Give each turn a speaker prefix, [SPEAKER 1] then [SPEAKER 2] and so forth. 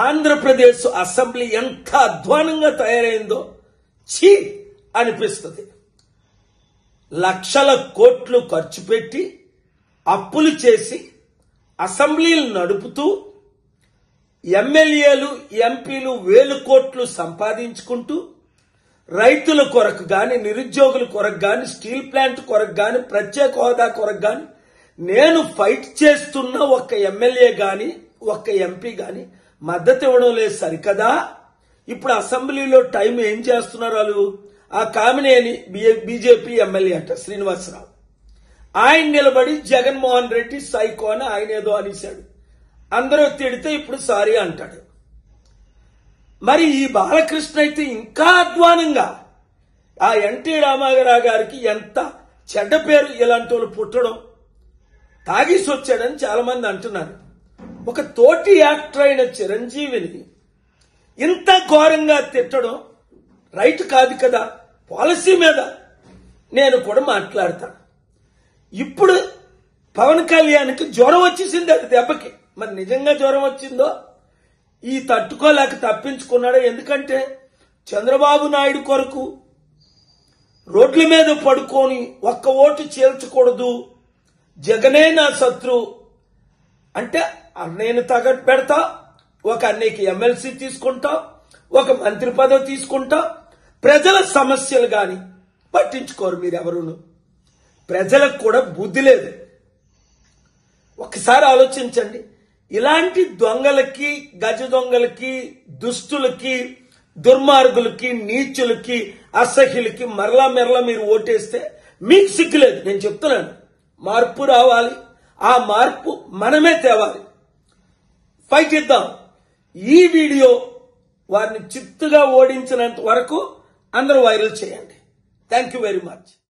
[SPEAKER 1] Andhra Pradesh assembly ఎంత అధ్వానంగా తయారైందో ఛీ అనిపిస్తుంది. లక్షల కోట్లు ఖర్చు పెట్టి అప్పులు చేసి అసెంబ్లీలు నడుపుతూ ఎమ్మెల్యేలు ఎంపీలు వేలు కోట్లు సంపాదించుకుంటూ రైతుల కొరకు గాని, నిరుద్యోగుల కొరకు గాని, స్టీల్ ప్లాంట్ కొరకు గాని, ప్రత్యేక హోదా కొరకు గాని నేను ఫైట్ చేస్తున్న ఒక్క ఎమ్మెల్యే గాని ఒక్క ఎంపీ గాని మద్దతు ఇవ్వడం లేదు సరికదా. ఇప్పుడు అసెంబ్లీలో టైం ఏం చేస్తున్నారు వాళ్ళు? ఆ కామినేని బీజేపీ ఎమ్మెల్యే అంట శ్రీనివాసరావు, ఆయన నిలబడి జగన్మోహన్ రెడ్డి సైకో అని ఆయన ఏదో అనేశాడు. అందరూ తిడితే ఇప్పుడు సారీ అంటాడు. మరి ఈ బాలకృష్ణ అయితే ఇంకా అధ్వానంగా ఆ ఎన్టీ రామారావు గారికి ఎంత చెడ్డ పేరు ఇలాంటి వాళ్ళు పుట్టడం, తాగేసి వచ్చాడని చాలా మంది అంటున్నారు. ఒక తోటి యాక్టర్ అయిన చిరంజీవిని ఇంత ఘోరంగా తిట్టడం రైట్ కాదు కదా. పాలసీ మీద నేను కూడా మాట్లాడతా. ఇప్పుడు పవన్ కళ్యాణ్కి జ్వరం వచ్చేసింది అది దెబ్బకి. మరి నిజంగా జ్వరం వచ్చిందో ఈ తట్టుకోలేక తప్పించుకున్నాడు. ఎందుకంటే చంద్రబాబు నాయుడు కొరకు రోడ్ల మీద పడుకొని ఒక్క ఓటు చేల్చకూడదు, జగనే నా శత్రు అంటే అన్నయ్యను తగట్టు పెడతా, ఒక అన్నయ్యకి ఎమ్మెల్సీ తీసుకుంటా, ఒక మంత్రి పదవి తీసుకుంటా. ప్రజల సమస్యలు గాని పట్టించుకోరు మీరెవరును. ప్రజలకు కూడా బుద్ధి లేదు. ఒకసారి ఆలోచించండి. ఇలాంటి దొంగలకి, గజ దొంగలకి, దుష్టులకి, దుర్మార్గులకి, నీచులకి, అసహ్యులకి మరలా మెరలా మీరు ఓటేస్తే మీకు సిగ్గులేదు. నేను చెప్తున్నాను, మార్పు రావాలి. ఆ మార్పు మనమే తేవాలి. ఫైట్ ఇద్దాం. ఈ వీడియో వారిని చిత్తుగా ఓడించినంత వరకు అందరూ వైరల్ చేయండి. Thank you very much.